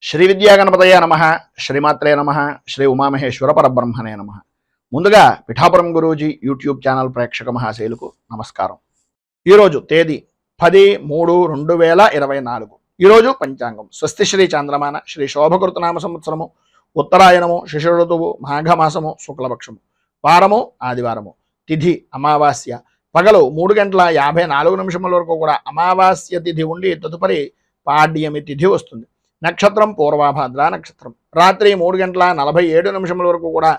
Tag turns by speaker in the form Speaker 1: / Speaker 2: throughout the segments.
Speaker 1: శ్రీ విద్యాగణపతయ నమః, శ్రీమాత్రే నమః, శ్రీ ఉమామహేశ్వర పరబ్రహ్మణే నమః. ముందుగా పిఠాపురం గురూజీ యూట్యూబ్ ఛానల్ ప్రేక్షక మహాశైలకు నమస్కారం. ఈరోజు తేదీ 10/3/2024. ఈరోజు పంచాంగం స్వస్తి శ్రీ చాంద్రమాన శ్రీ శోభకృతనామ సంవత్సరము ఉత్తరాయణము శిశిర ఋతువు మాఘమాసము శుక్లపక్షము వారము ఆదివారము తిథి అమావాస్య పగలు 3:54 వరకు కూడా అమావాస్య తిథి ఉండి తదుపరి పాడ్యమి తిథి వస్తుంది. నక్షత్రం పూర్వాభాద్ర నక్షత్రం. రాత్రి 3:47 వరకు కూడా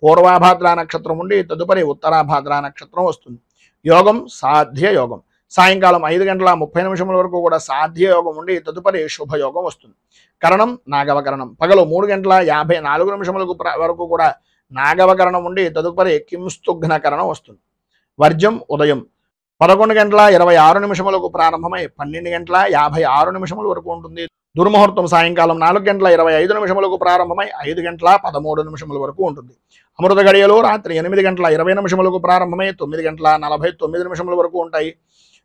Speaker 1: పూర్వాభాద్ర నక్షత్రం ఉండి తదుపరి ఉత్తరాభాద్ర నక్షత్రం వస్తుంది. యోగం సాధ్య యోగం. సాయంకాలం 5:30 వరకు కూడా సాధ్య యోగం ఉండి తదుపరి శుభయోగం వస్తుంది. కరణం నాగవకరణం. పగలు 3:54 వరకు కూడా నాగవకరణం ఉండి తదుపరి కింస్తుఘ్న కరణం వస్తుంది. వర్జం ఉదయం 11:26 ప్రారంభమై 12:56 వరకు ఉంటుంది. దుర్ముహూర్తం సాయంకాలం 4:25 ప్రారంభమై 5:13 వరకు ఉంటుంది. అమృత గడియలు రాత్రి 8:20 ప్రారంభమై 9:49 వరకు ఉంటాయి.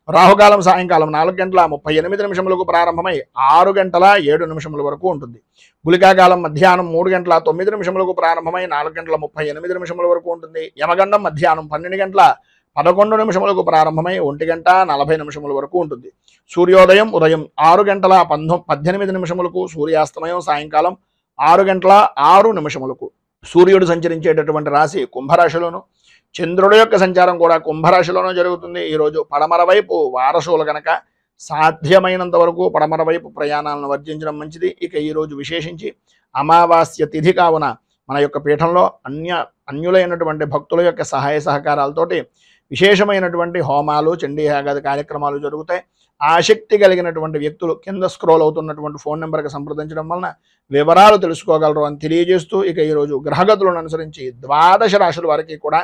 Speaker 1: రాహుకాలం సాయంకాలం 4:38 ప్రారంభమై 6:07 వరకు ఉంటుంది. గుళికాకాలం మధ్యాహ్నం 3:09 ప్రారంభమై 4:38 వరకు ఉంటుంది. యమగండం మధ్యాహ్నం 12:11 ప్రారంభమై 1:40 వరకు ఉంటుంది. సూర్యోదయం ఉదయం 6:18 సూర్యాస్తమయం సాయంకాలం 6:06 సూర్యుడు సంచరించేటటువంటి రాశి కుంభరాశిలోను, చంద్రుడి యొక్క సంచారం కూడా కుంభరాశిలోనూ జరుగుతుంది. ఈరోజు పడమర వైపు వారసులు కనుక సాధ్యమైనంత వరకు పడమర వైపు ప్రయాణాలను వర్జించడం మంచిది. ఇక ఈరోజు విశేషించి అమావాస్య తిథి కావున మన యొక్క పీఠంలో అన్యులైనటువంటి భక్తుల యొక్క సహాయ సహకారాలతోటి విశేషమైనటువంటి హోమాలు చండీ యాగాది కార్యక్రమాలు జరుగుతాయి. ఆసక్తి కలిగినటువంటి వ్యక్తులు కింద స్క్రోల్ అవుతున్నటువంటి ఫోన్ నెంబర్కి సంప్రదించడం వలన వివరాలు తెలుసుకోగలరు అని తెలియజేస్తూ, ఇక ఈరోజు గ్రహగతులను అనుసరించి 12 రాశుల వారికి కూడా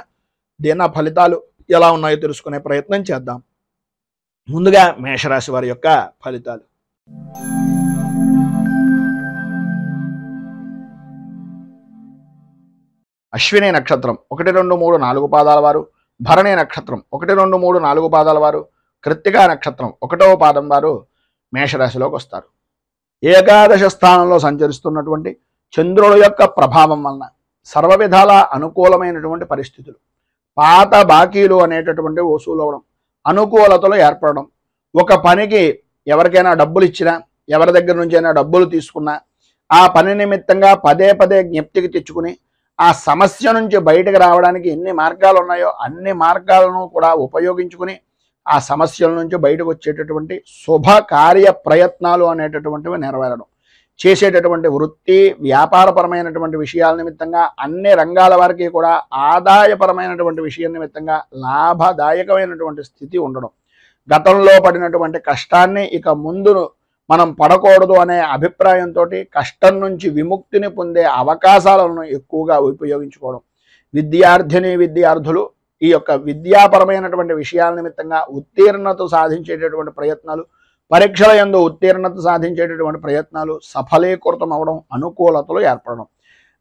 Speaker 1: దిన ఫలితాలు ఎలా ఉన్నాయో తెలుసుకునే ప్రయత్నం చేద్దాం. ముందుగా మేషరాశి వారి యొక్క ఫలితాలు. అశ్విని నక్షత్రం 1, 2, 3, 4 పాదాల వారు, భరణి నక్షత్రం 1, 2, 3, 4 పాదాల వారు, కృత్తికా నక్షత్రం 1వ పాదం వారు మేషరాశిలోకి వస్తారు. ఏకాదశ స్థానంలో సంచరిస్తున్నటువంటి చంద్రుడు యొక్క ప్రభావం వలన సర్వ విధాల అనుకూలమైనటువంటి పరిస్థితులు, పాత బాకీలు అనేటటువంటి వసూలు అవడం, అనుకూలతలు ఏర్పడడం, ఒక పనికి ఎవరికైనా డబ్బులు ఇచ్చినా, ఎవరి దగ్గర నుంచి అయినా డబ్బులు తీసుకున్నా ఆ పని నిమిత్తంగా పదే జ్ఞప్తికి తెచ్చుకుని ఆ సమస్య నుంచి బయటకు రావడానికి ఎన్ని మార్గాలు ఉన్నాయో అన్ని మార్గాలను కూడా ఉపయోగించుకుని ఆ సమస్యల నుంచి బయటకు వచ్చేటటువంటి శుభ కార్య ప్రయత్నాలు అనేటటువంటివి నెరవేరడం, చేసేటటువంటి వృత్తి వ్యాపారపరమైనటువంటి విషయాల నిమిత్తంగా అన్ని రంగాల వారికి కూడా ఆదాయపరమైనటువంటి విషయం నిమిత్తంగా లాభదాయకమైనటువంటి స్థితి ఉండడం, గతంలో పడినటువంటి కష్టాన్ని ఇక ముందు మనం పడకూడదు అనే అభిప్రాయంతో కష్టం నుంచి విముక్తిని పొందే అవకాశాలను ఎక్కువగా ఉపయోగించుకోవడం, విద్యార్థులు ఈ యొక్క విద్యాపరమైనటువంటి విషయాల నిమిత్తంగా ఉత్తీర్ణత సాధించేటటువంటి ప్రయత్నాలు, పరీక్షల యందు ఉత్తీర్ణత సాధించేటటువంటి ప్రయత్నాలు సఫలీకృతం అవడం, అనుకూలతలు ఏర్పడడం,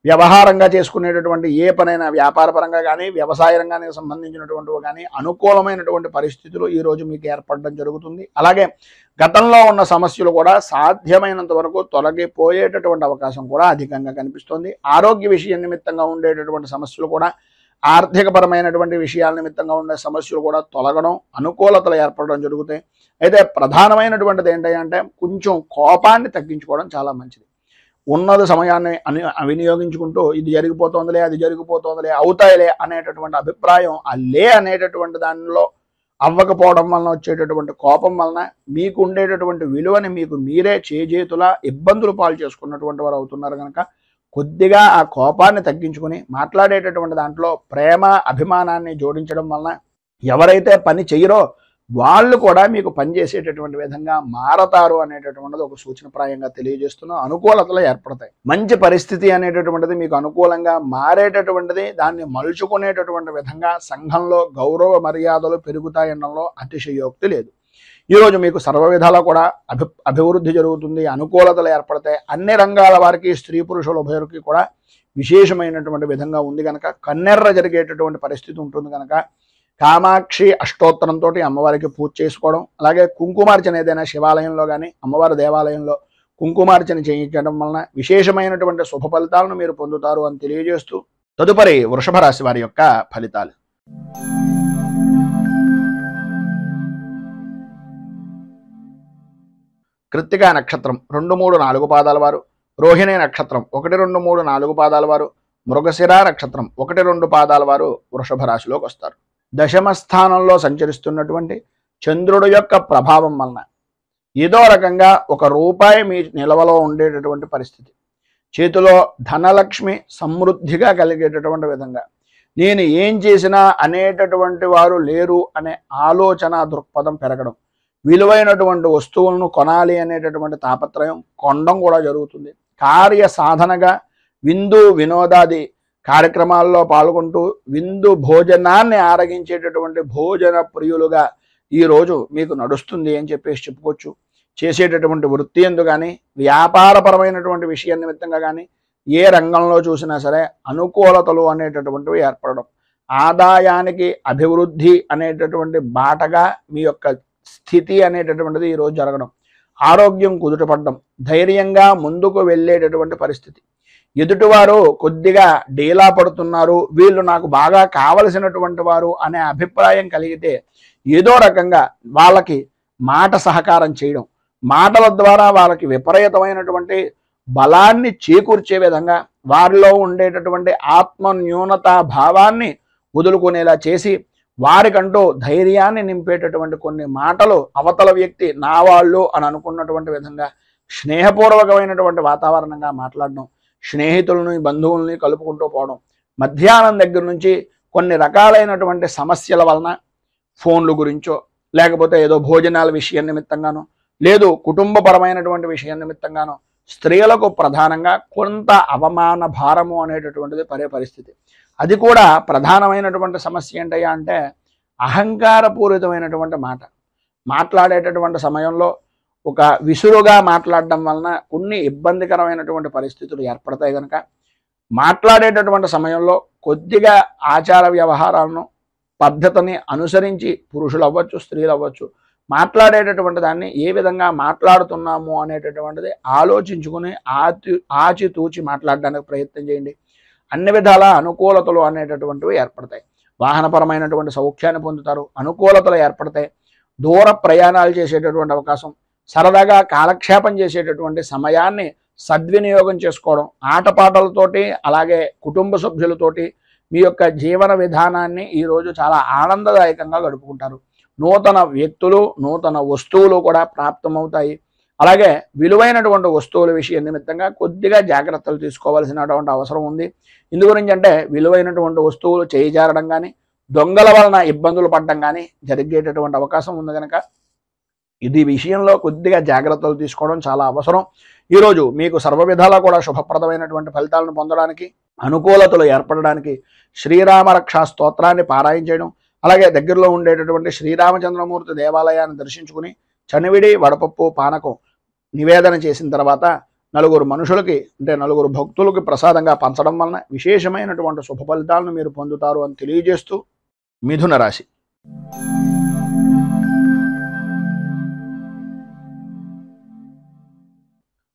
Speaker 1: వ్యవహారంగా చేసుకునేటటువంటి ఏ పనైనా వ్యాపారపరంగా కానీ వ్యవసాయ రంగానికి సంబంధించినటువంటివి కానీ అనుకూలమైనటువంటి పరిస్థితులు ఈరోజు మీకు ఏర్పడడం జరుగుతుంది. అలాగే గతంలో ఉన్న సమస్యలు కూడా సాధ్యమైనంత వరకు తొలగిపోయేటటువంటి అవకాశం కూడా అధికంగా కనిపిస్తుంది. ఆరోగ్య విషయం నిమిత్తంగా ఉండేటటువంటి సమస్యలు కూడా, ఆర్థికపరమైనటువంటి విషయాల నిమిత్తంగా ఉండే సమస్యలు కూడా తొలగడం, అనుకూలతలు ఏర్పడడం జరుగుతాయి. అయితే ప్రధానమైనటువంటిది ఏంటంటే కొంచెం కోపాన్ని తగ్గించుకోవడం చాలా మంచిది. ఉన్నది సమయాన్ని వినియోగించుకుంటూ ఇది జరిగిపోతుందిలే, అది జరిగిపోతుందిలే, అవుతాయిలే అనేటటువంటి అభిప్రాయం అనేటటువంటి దానిలో అవ్వకపోవడం వలన వచ్చేటటువంటి కోపం వలన మీకు ఉండేటటువంటి విలువని మీకు మీరే చేజేతులా ఇబ్బందులు పాలు చేసుకున్నటువంటి వారు అవుతున్నారు. కనుక కొద్దిగా ఆ కోపాన్ని తగ్గించుకుని మాట్లాడేటటువంటి దాంట్లో ప్రేమ అభిమానాన్ని జోడించడం వలన ఎవరైతే పని చేయరో వాళ్ళు కూడా మీకు పనిచేసేటటువంటి విధంగా మారతారు అనేటటువంటిది ఒక సూచనప్రాయంగా తెలియజేస్తున్నాం. అనుకూలతలు ఏర్పడతాయి. మంచి పరిస్థితి అనేటటువంటిది మీకు అనుకూలంగా మారేటటువంటిది, దాన్ని మలుచుకునేటటువంటి విధంగా సంఘంలో గౌరవ మర్యాదలు పెరుగుతాయనడంలో అతిశయోక్తి లేదు. ఈరోజు మీకు సర్వ విధాలా కూడా అభివృద్ధి జరుగుతుంది, అనుకూలతలు ఏర్పడతాయి. అన్ని రంగాల వారికి స్త్రీ పురుషుల ఉభయులకి కూడా విశేషమైనటువంటి విధంగా ఉంది కనుక కన్నెర్ర జరిగేటటువంటి పరిస్థితి ఉంటుంది. కనుక కామాక్షి అష్టోత్తరంతో అమ్మవారికి పూజ చేసుకోవడం, అలాగే కుంకుమార్చన ఏదైనా శివాలయంలో కానీ అమ్మవారి దేవాలయంలో కుంకుమార్చన చేయించడం వలన విశేషమైనటువంటి శుభ ఫలితాలను మీరు పొందుతారు అని తెలియజేస్తూ తదుపరి వృషభ రాశి వారి యొక్క ఫలితాలు. కృత్తికా నక్షత్రం 2, 3, 4 పాదాల వారు, రోహిణి నక్షత్రం 1, 2, 3, 4 పాదాల వారు, మృగశిర నక్షత్రం 1, 2 పాదాల వారు వృషభ రాశిలోకి వస్తారు. దశమ స్థానంలో సంచరిస్తున్నటువంటి చంద్రుడు యొక్క ప్రభావం వలన ఏదో రకంగా ₹1 మీ నిల్వలో ఉండేటటువంటి పరిస్థితి, చేతిలో ధనలక్ష్మి సమృద్ధిగా కలిగేటటువంటి విధంగా, నేను ఏం చేసినా అనేటటువంటి వారు లేరు అనే ఆలోచన దృక్పథం పెరగడం, విలువైనటువంటి వస్తువులను కొనాలి అనేటటువంటి తాపత్రయం కొనడం కూడా జరుగుతుంది. కార్య సాధనగా విందు వినోదాది కార్యక్రమాల్లో పాల్గొంటూ విందు భోజనాన్ని ఆరగించేటటువంటి భోజన ప్రియులుగా ఈరోజు మీకు నడుస్తుంది అని చెప్పేసి చెప్పుకోవచ్చు. చేసేటటువంటి వృత్తి ఎందు కానీ వ్యాపారపరమైనటువంటి విషయం నిమిత్తంగా కానీ ఏ రంగంలో చూసినా సరే అనుకూలతలు అనేటటువంటివి ఏర్పడడం, ఆదాయానికి అభివృద్ధి అనేటటువంటి బాటగా మీ యొక్క స్థితి అనేటటువంటిది ఈరోజు జరగడం, ఆరోగ్యం కుదుటపడడం, ధైర్యంగా ముందుకు వెళ్ళేటటువంటి పరిస్థితి. ఎదుటివారు కొద్దిగా డీలా పడుతున్నారు, వీళ్ళు నాకు బాగా కావలసినటువంటి వారు అనే అభిప్రాయం కలిగితే ఏదో రకంగా వాళ్ళకి మాట సహకారం చేయడం, మాటల ద్వారా వాళ్ళకి విపరీతమైనటువంటి బలాన్ని చేకూర్చే విధంగా వారిలో ఉండేటటువంటి ఆత్మ న్యూనతా భావాన్ని వదులుకునేలా చేసి వారికంటూ ధైర్యాన్ని నింపేటటువంటి కొన్ని మాటలు అవతల వ్యక్తి నా వాళ్ళు అని అనుకున్నటువంటి విధంగా స్నేహపూర్వకమైనటువంటి వాతావరణంగా మాట్లాడడం, స్నేహితులని బంధువుల్ని కలుపుకుంటూ పోవడం, మధ్యాహ్నం దగ్గర నుంచి కొన్ని రకాలైనటువంటి సమస్యల వలన ఫోన్లు గురించో లేకపోతే ఏదో భోజనాల విషయం నిమిత్తంగానో లేదు కుటుంబపరమైనటువంటి విషయం నిమిత్తంగానో స్త్రీలకు ప్రధానంగా కొంత అవమాన భారము అనేటటువంటిది పడే పరిస్థితి. అది కూడా ప్రధానమైనటువంటి సమస్య ఏంటయ్యా అంటే అహంకారపూరితమైనటువంటి మాట్లాడేటటువంటి సమయంలో ఒక విసురుగా మాట్లాడడం వలన కొన్ని ఇబ్బందికరమైనటువంటి పరిస్థితులు ఏర్పడతాయి. కనుక మాట్లాడేటటువంటి సమయంలో కొద్దిగా ఆచార వ్యవహారాలను పద్ధతిని అనుసరించి పురుషులు అవ్వచ్చు స్త్రీలు అవ్వచ్చు మాట్లాడేటటువంటి దాన్ని ఏ విధంగా మాట్లాడుతున్నాము అనేటటువంటిది ఆలోచించుకుని ఆచితూచి మాట్లాడడానికి ప్రయత్నం చేయండి. అన్ని విధాల అనుకూలతలు అనేటటువంటివి ఏర్పడతాయి. వాహనపరమైనటువంటి సౌఖ్యాన్ని పొందుతారు, అనుకూలతలు ఏర్పడతాయి. దూర ప్రయాణాలు చేసేటటువంటి అవకాశం, సరదాగా కాలక్షేపం చేసేటటువంటి సమయాన్ని సద్వినియోగం చేసుకోవడం, ఆటపాటలతోటి అలాగే కుటుంబ సభ్యులతోటి మీ యొక్క జీవన విధానాన్ని ఈరోజు చాలా ఆనందదాయకంగా గడుపుకుంటారు. నూతన వ్యక్తులు నూతన వస్తువులు కూడా ప్రాప్తమవుతాయి. అలాగే విలువైనటువంటి వస్తువుల విషయం నిమిత్తంగా కొద్దిగా జాగ్రత్తలు తీసుకోవాల్సినటువంటి అవసరం ఉంది. ఇందు గురించి అంటే విలువైనటువంటి వస్తువులు చేయిజారడం కానీ దొంగల వలన ఇబ్బందులు పడడం కానీ జరిగేటటువంటి అవకాశం ఉంది. కనుక ఇది విషయంలో కొద్దిగా జాగ్రత్తలు తీసుకోవడం చాలా అవసరం. ఈరోజు మీకు సర్వ విధాలా కూడా శుభప్రదమైనటువంటి ఫలితాలను పొందడానికి అనుకూలతలు ఏర్పడడానికి శ్రీరామ రక్షా స్తోత్రాన్ని పారాయణ చేయడం, అలాగే దగ్గరలో ఉండేటటువంటి శ్రీరామచంద్రమూర్తి దేవాలయాన్ని దర్శించుకుని చనివిడి వడపప్పు పానకం నివేదన చేసిన తర్వాత నలుగురు మనుషులకి అంటే నలుగురు భక్తులకి ప్రసాదంగా పంచడం వలన విశేషమైనటువంటి శుభ ఫలితాలను మీరు పొందుతారు అని తెలియజేస్తూ మిథున రాశి.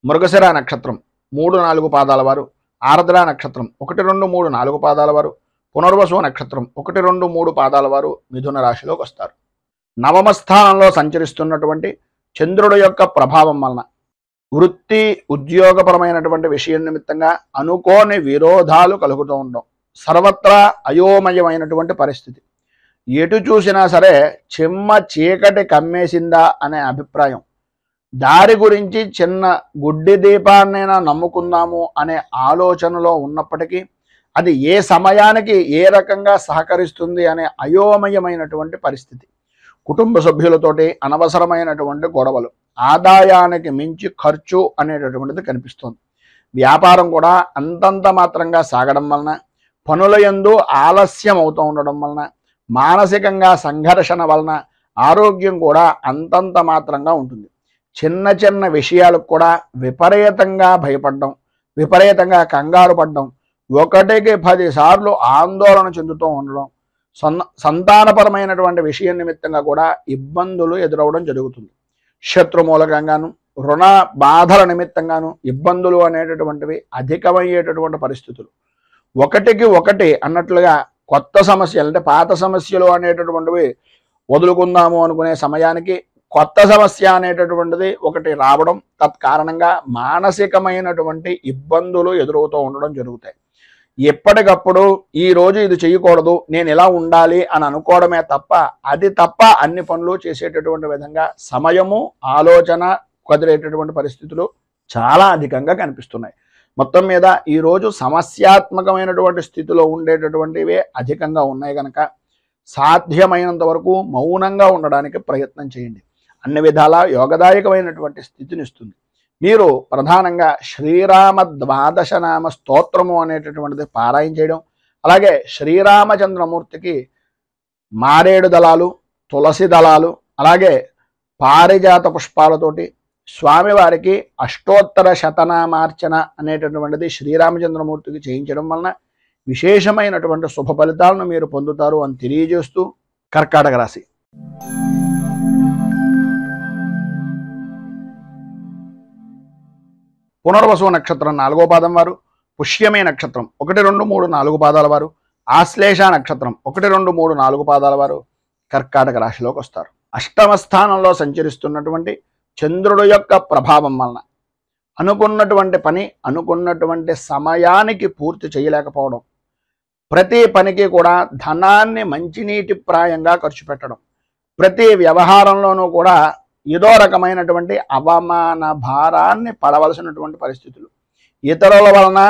Speaker 1: మృగశిర నక్షత్రం 3, 4 పాదాల వారు, ఆర్ద్ర నక్షత్రం 1, 2, 3, 4 పాదాల వారు, పునర్వసు నక్షత్రం 1, 2, 3 పాదాల వారు మిథున రాశిలోకి వస్తారు. నవమ స్థానంలో సంచరిస్తున్నటువంటి చంద్రుడు యొక్క ప్రభావం వలన వృత్తి ఉద్యోగపరమైనటువంటి విషయం నిమిత్తంగా అనుకోని విరోధాలు కలుగుతూ ఉండడం, సర్వత్రా అయోమయమైనటువంటి పరిస్థితి, ఎటు చూసినా సరే చిమ్మ చీకటి కమ్మేసిందా అనే అభిప్రాయం, దారి గురించి చిన్న గుడ్డి దీపాన్నైనా నమ్ముకుందాము అనే ఆలోచనలో ఉన్నప్పటికీ అది ఏ సమయానికి ఏ రకంగా సహకరిస్తుంది అనే అయోమయమైనటువంటి పరిస్థితి, కుటుంబ సభ్యులతోటి అనవసరమైనటువంటి గొడవలు, ఆదాయానికి మించి ఖర్చు అనేటటువంటిది కనిపిస్తుంది. వ్యాపారం కూడా అంతంత మాత్రంగా సాగడం వలన, పనుల యందు ఆలస్యం అవుతూ ఉండడం వలన, మానసికంగా సంఘర్షణ వలన ఆరోగ్యం కూడా అంతంత మాత్రంగా ఉంటుంది. చిన్న చిన్న విషయాలకు కూడా విపరీతంగా భయపడడం, విపరీతంగా కంగారు పడడం, 1కి 10 సార్లు ఆందోళన చెందుతూ ఉండడం, సంతానపరమైనటువంటి విషయం నిమిత్తంగా కూడా ఇబ్బందులు ఎదురవడం జరుగుతుంది. శత్రు మూలకంగాను రుణ బాధల నిమిత్తంగాను ఇబ్బందులు అనేటటువంటివి అధికమయ్యేటటువంటి పరిస్థితులు. ఒకటికి ఒకటి అన్నట్లుగా కొత్త సమస్యలు అంటే పాత సమస్యలు అనేటటువంటివి వదులుకుందాము అనుకునే సమయానికి కొత్త సమస్య అనేటటువంటిది ఒకటి రావడం, తత్కారణంగా మానసికమైనటువంటి ఇబ్బందులు ఎదురవుతూ ఉండడం జరుగుతాయి. ఎప్పటికప్పుడు ఈ రోజు ఇది చేయకూడదు, నేను ఇలా ఉండాలి అని అనుకోవడమే తప్ప అది తప్ప అన్ని పనులు చేసేటటువంటి విధంగా సమయము ఆలోచన కుదిరేటటువంటి పరిస్థితులు చాలా అధికంగా కనిపిస్తున్నాయి. మొత్తం మీద ఈరోజు సమస్యాత్మకమైనటువంటి స్థితిలో ఉండేటటువంటివే అధికంగా ఉన్నాయి కనుక సాధ్యమైనంత వరకు మౌనంగా ఉండడానికి ప్రయత్నం చేయండి. అన్ని విధాల యోగదాయకమైనటువంటి స్థితిని ఇస్తుంది. మీరు ప్రధానంగా శ్రీరామ ద్వాదశనామ స్తోత్రము అనేటటువంటిది పారాయణ చేయడం, అలాగే శ్రీరామచంద్రమూర్తికి మారేడు దళాలు, తులసి దళాలు, అలాగే పారిజాత పుష్పాలతోటి స్వామివారికి అష్టోత్తర శతనామార్చన అనేటటువంటిది శ్రీరామచంద్రమూర్తికి చేయించడం వలన విశేషమైనటువంటి శుభ ఫలితాలను మీరు పొందుతారు అని తెలియజేస్తూ కర్కాటక రాశి. పునర్వసు నక్షత్రం 4వ పాదం వారు, పుష్యమే నక్షత్రం 1, 2, 3, 4 పాదాల వారు, ఆశ్లేష నక్షత్రం 1, 2, 3, 4 పాదాల వారు కర్కాటక రాశిలోకి వస్తారు. అష్టమ స్థానంలో సంచరిస్తున్నటువంటి చంద్రుడు యొక్క ప్రభావం వలన అనుకున్నటువంటి పని అనుకున్నటువంటి సమయానికి పూర్తి చేయలేకపోవడం, ప్రతి పనికి కూడా ధనాన్ని మంచినీటి ప్రాయంగా ఖర్చు పెట్టడం, ప్రతి వ్యవహారంలోనూ కూడా ఏదో రకమైనటువంటి అవమాన భారాన్ని పడవలసినటువంటి పరిస్థితులు, ఇతరుల వలన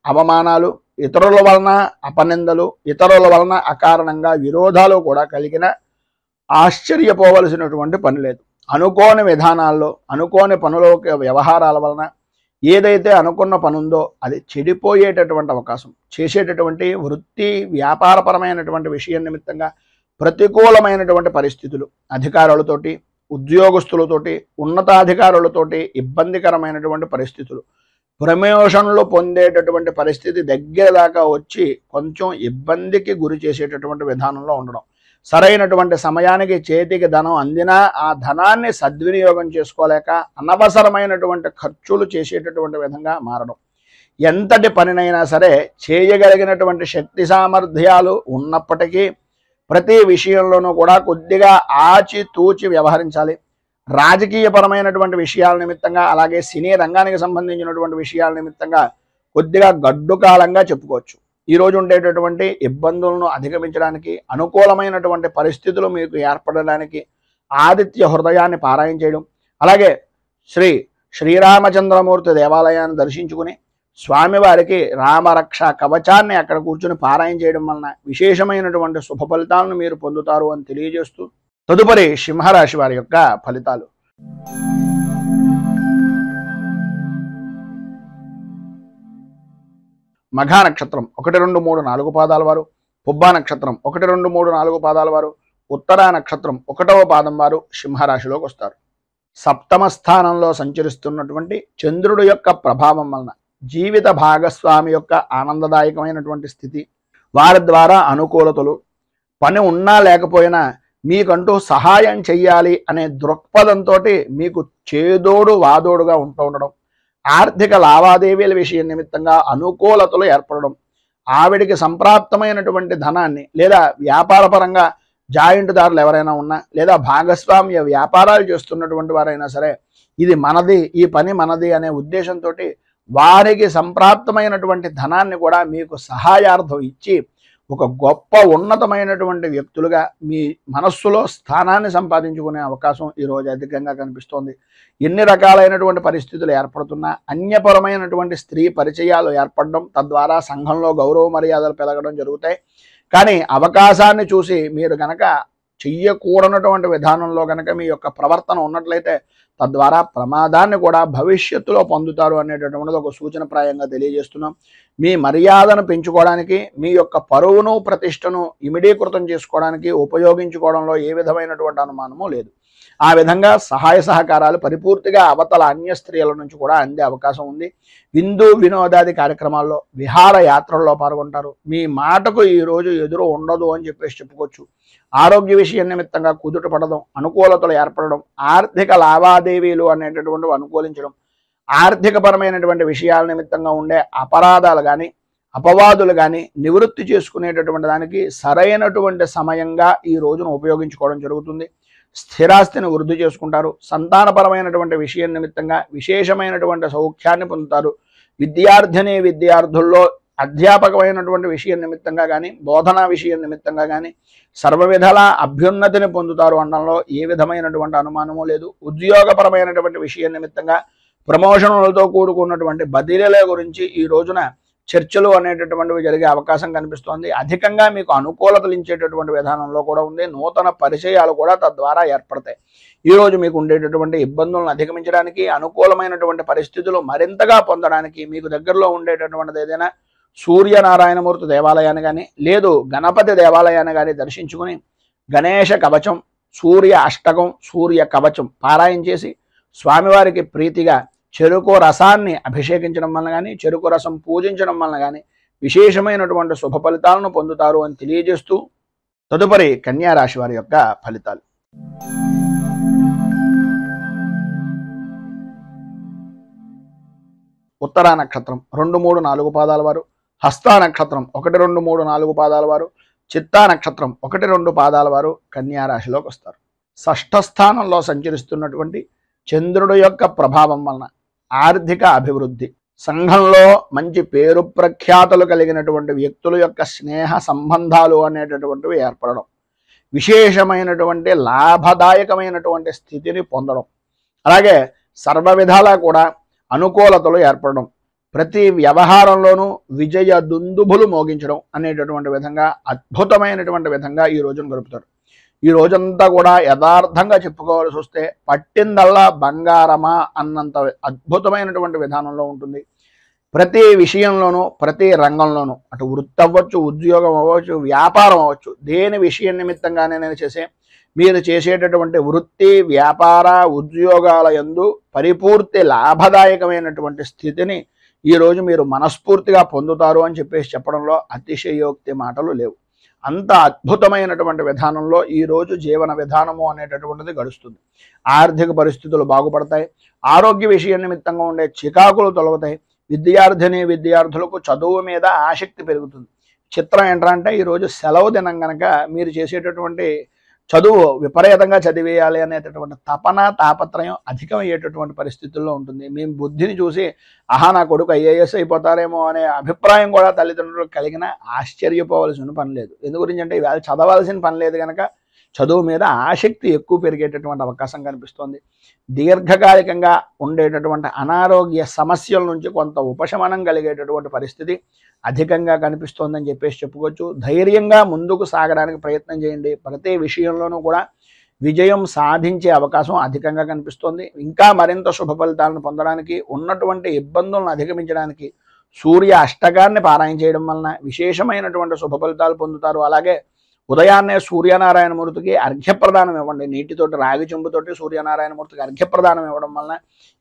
Speaker 1: అవమానాలు, ఇతరుల వలన అపనిందలు, ఇతరుల వలన అకారణంగా విరోధాలు కూడా కలిగిన ఆశ్చర్యపోవలసినటువంటి పని లేదు. అనుకోని విధానాల్లో అనుకోని పనుల వ్యవహారాల వలన ఏదైతే అనుకున్న పని ఉందో అది చెడిపోయేటటువంటి అవకాశం, చేసేటటువంటి వృత్తి వ్యాపారపరమైనటువంటి విషయం నిమిత్తంగా ప్రతికూలమైనటువంటి పరిస్థితులు, అధికారులతోటి ఉద్యోగస్తులతోటి ఉన్నతాధికారులతోటి ఇబ్బందికరమైనటువంటి పరిస్థితులు, ప్రమోషన్లు పొందేటటువంటి పరిస్థితి దగ్గర దాకా వచ్చి కొంచెం ఇబ్బందికి గురి చేసేటటువంటి విధానంలో ఉండడం, సరైనటువంటి సమయానికి చేతికి ధనం అందినా ఆ ధనాన్ని సద్వినియోగం చేసుకోలేక అనవసరమైనటువంటి ఖర్చులు చేసేటటువంటి విధంగా మారడం, ఎంతటి పనినైనా సరే చేయగలిగినటువంటి శక్తి సామర్థ్యాలు ఉన్నప్పటికీ ప్రతి విషయంలోనూ కూడా కొద్దిగా ఆచితూచి వ్యవహరించాలి. రాజకీయపరమైనటువంటి విషయాల నిమిత్తంగా అలాగే సినీ రంగానికి సంబంధించినటువంటి విషయాల నిమిత్తంగా కొద్దిగా గడ్డు కాలంగా చెప్పుకోవచ్చు. ఈరోజు ఉండేటటువంటి ఇబ్బందులను అధిగమించడానికి అనుకూలమైనటువంటి పరిస్థితులు మీకు ఏర్పడడానికి ఆదిత్య హృదయాన్ని పారాయణ చేయడం, అలాగే శ్రీరామచంద్రమూర్తి దేవాలయాన్ని దర్శించుకుని స్వామివారికి రామరక్ష కవచాన్ని అక్కడ కూర్చుని పారాయణ చేయడం వలన విశేషమైనటువంటి శుభ ఫలితాలను మీరు పొందుతారు అని తెలియజేస్తూ తదుపరి సింహరాశి వారి యొక్క ఫలితాలు. మఘా నక్షత్రం 1, 2, 3, 4 పాదాల వారు, పుబ్బా నక్షత్రం 1, 2, 3, 4 పాదాల వారు, ఉత్తరా నక్షత్రం 1వ పాదం వారు సింహరాశిలోకి వస్తారు. సప్తమ స్థానంలో సంచరిస్తున్నటువంటి చంద్రుడు యొక్క ప్రభావం వలన జీవిత భాగస్వామి యొక్క ఆనందదాయకమైనటువంటి స్థితి, వారి ద్వారా అనుకూలతలు, పని ఉన్నా లేకపోయినా మీకంటూ సహాయం చెయ్యాలి అనే దృక్పథంతో మీకు చేదోడు వాదోడుగా ఉంటూ ఉండడం, ఆర్థిక లావాదేవీల విషయం నిమిత్తంగా అనుకూలతలు ఏర్పడడం, ఆవిడికి సంప్రాప్తమైనటువంటి ధనాన్ని లేదా వ్యాపారపరంగా జాయింట్దారులు ఎవరైనా ఉన్నా లేదా భాగస్వామ్య వ్యాపారాలు చేస్తున్నటువంటి వారైనా సరే ఇది మనది, ఈ పని మనది అనే ఉద్దేశంతో వారికి సంప్రాప్తమైనటువంటి ధనాన్ని కూడా మీకు సహాయార్థం ఇచ్చి ఒక గొప్ప ఉన్నతమైనటువంటి వ్యక్తులుగా మీ మనస్సులో స్థానాన్ని సంపాదించుకునే అవకాశం ఈరోజు అధికంగా కనిపిస్తోంది. ఎన్ని రకాలైనటువంటి పరిస్థితులు ఏర్పడుతున్నా అన్యపరమైనటువంటి స్త్రీ పరిచయాలు ఏర్పడడం, తద్వారా సంఘంలో గౌరవ మర్యాదలు పెరగడం జరుగుతాయి. కానీ అవకాశాన్ని చూసి మీరు కనుక చెయ్యకూడనటువంటి విధానంలో కనుక మీ యొక్క ప్రవర్తన ఉన్నట్లయితే తద్వారా ప్రమాదాన్ని కూడా భవిష్యత్తులో పొందుతారు అనేటటువంటిది ఒక సూచనప్రాయంగా తెలియజేస్తున్నాం. మీ మర్యాదను పెంచుకోవడానికి, మీ యొక్క పరువును ప్రతిష్టను ఇమిడీకృతం చేసుకోవడానికి ఉపయోగించుకోవడంలో ఏ విధమైనటువంటి అనుమానము లేదు. ఆ విధంగా సహాయ సహకారాలు పరిపూర్తిగా అవతల అన్య స్త్రీల నుంచి కూడా అందే అవకాశం ఉంది. విందు వినోదాది కార్యక్రమాల్లో విహార యాత్రల్లో పాల్గొంటారు. మీ మాటకు ఈరోజు ఎదురు ఉండదు అని చెప్పేసి చెప్పుకోవచ్చు. ఆరోగ్య విషయం నిమిత్తంగా కుదుట పడడం, అనుకూలతలు ఏర్పడడం, ఆర్థిక లావాదేవీలు అనేటటువంటివి అనుకూలించడం, ఆర్థికపరమైనటువంటి విషయాల నిమిత్తంగా ఉండే అపరాధాలు కానీ అపవాదులు కానీ నివృత్తి చేసుకునేటటువంటి దానికి సరైనటువంటి సమయంగా ఈ రోజును ఉపయోగించుకోవడం జరుగుతుంది. స్థిరాస్తిని వృద్ధి చేసుకుంటారు. సంతానపరమైనటువంటి విషయం నిమిత్తంగా విశేషమైనటువంటి సౌఖ్యాన్ని పొందుతారు. విద్యార్థుల్లో అధ్యాపకమైనటువంటి విషయం నిమిత్తంగా కానీ బోధనా విషయం నిమిత్తంగా కానీ సర్వవిధాల అభ్యున్నతిని పొందుతారు అనడంలో ఏ విధమైనటువంటి అనుమానము లేదు. ఉద్యోగపరమైనటువంటి విషయం నిమిత్తంగా ప్రమోషన్లతో కూడుకున్నటువంటి బదిలీల గురించి ఈ రోజున చర్చలు అనేటటువంటివి జరిగే అవకాశం కనిపిస్తోంది. అధికంగా మీకు అనుకూలతలు ఇచ్చేటటువంటి విధానంలో కూడా ఉంది. నూతన పరిచయాలు కూడా తద్వారా ఏర్పడతాయి. ఈరోజు మీకు ఉండేటటువంటి ఇబ్బందులను అధిగమించడానికి, అనుకూలమైనటువంటి పరిస్థితులు మరింతగా పొందడానికి మీకు దగ్గరలో ఉండేటటువంటిది ఏదైనా సూర్యనారాయణమూర్తి దేవాలయాన్ని కానీ లేదు గణపతి దేవాలయాన్ని కానీ దర్శించుకుని గణేష కవచం, సూర్య అష్టకం, సూర్య కవచం పారాయణ చేసి స్వామివారికి ప్రీతిగా చెరుకు రసాన్ని అభిషేకించడం వలన కానీ చెరుకు రసం పూజించడం వలన కానీ విశేషమైనటువంటి శుభ ఫలితాలను పొందుతారు అని తెలియజేస్తూ తదుపరి కన్యా రాశి వారి యొక్క ఫలితాలు. ఉత్తరా నక్షత్రం 2, 3, 4 పాదాల వారు, హస్తా నక్షత్రం 1, 2, 3, 4 పాదాల వారు, చిత్తా నక్షత్రం 1, 2 పాదాల వారు కన్యా రాశిలోకి వస్తారు. షష్ఠ స్థానంలో సంచరిస్తున్నటువంటి చంద్రుడు యొక్క ప్రభావం వలన ఆర్థిక అభివృద్ధి, సంఘంలో మంచి పేరు ప్రఖ్యాతులు కలిగినటువంటి వ్యక్తుల యొక్క స్నేహ సంబంధాలు అనేటటువంటివి ఏర్పడడం, విశేషమైనటువంటి లాభదాయకమైనటువంటి స్థితిని పొందడం, అలాగే సర్వ విధాలా కూడా అనుకూలతలు ఏర్పడడం, ప్రతి వ్యవహారంలోనూ విజయ దుందుభులు మోగించడం అనేటటువంటి విధంగా అద్భుతమైనటువంటి విధంగా ఈ రోజును గడుపుతారు. ఈ రోజంతా కూడా యథార్థంగా చెప్పుకోవాల్సి వస్తే పట్టిందల్లా బంగారమా అన్నంత అద్భుతమైనటువంటి విధానంలో ఉంటుంది. ప్రతి విషయంలోనూ ప్రతి రంగంలోనూ అటు వృత్తి అవ్వచ్చు, ఉద్యోగం అవ్వచ్చు, వ్యాపారం అవ్వచ్చు, దేని విషయం నిమిత్తంగానే నేను మీరు చేసేటటువంటి వృత్తి వ్యాపార ఉద్యోగాల యందు పరిపూర్తి లాభదాయకమైనటువంటి స్థితిని ఈరోజు మీరు మనస్ఫూర్తిగా పొందుతారు అని చెప్పేసి చెప్పడంలో అతిశయోక్తి మాటలు లేవు. అంత అద్భుతమైనటువంటి విధానంలో ఈరోజు జీవన విధానము అనేటటువంటిది గడుస్తుంది. ఆర్థిక పరిస్థితులు బాగుపడతాయి. ఆరోగ్య విషయం నిమిత్తంగా ఉండే చికాకులు తొలగుతాయి. విద్యార్థులకు చదువు మీద ఆసక్తి పెరుగుతుంది. చిత్రం ఏంటంటే ఈరోజు సెలవు దినం కనుక మీరు చేసేటటువంటి చదువు విపరీతంగా చదివేయాలి అనేటటువంటి తపన తాపత్రయం అధికమయ్యేటటువంటి పరిస్థితుల్లో ఉంటుంది. మీ బుద్ధిని చూసి నా కొడుకు ఐఏఎస్ అయిపోతారేమో అనే అభిప్రాయం కూడా తల్లిదండ్రులకు కలిగిన ఆశ్చర్యపోవలసిన పని లేదు. ఎందు గురించి అంటే ఇవాళ చదవాల్సిన పని లేదు కనుక చదువు మీద ఆసక్తి ఎక్కువ పెరిగేటటువంటి అవకాశం కనిపిస్తోంది. దీర్ఘకాలికంగా ఉండేటటువంటి అనారోగ్య సమస్యల నుంచి కొంత ఉపశమనం కలిగేటటువంటి పరిస్థితి అధికంగా కనిపిస్తోందని చెప్పేసి చెప్పుకోవచ్చు. ధైర్యంగా ముందుకు సాగడానికి ప్రయత్నం చేయండి. ప్రతి విషయంలోనూ కూడా విజయం సాధించే అవకాశం అధికంగా కనిపిస్తోంది. ఇంకా మరింత శుభ ఫలితాలను పొందడానికి, ఉన్నటువంటి ఇబ్బందులను అధిగమించడానికి సూర్య అష్టకాన్ని పారాయణ చేయడం వలన విశేషమైనటువంటి శుభ ఫలితాలు పొందుతారు. అలాగే ఉదయాన్నే సూర్యనారాయణమూర్తికి అర్ఘ్యప్రదానం ఇవ్వండి. నీటితోటి రాగి చెంబుతోటి సూర్యనారాయణమూర్తికి అర్ఘ్యప్రదానం ఇవ్వడం వలన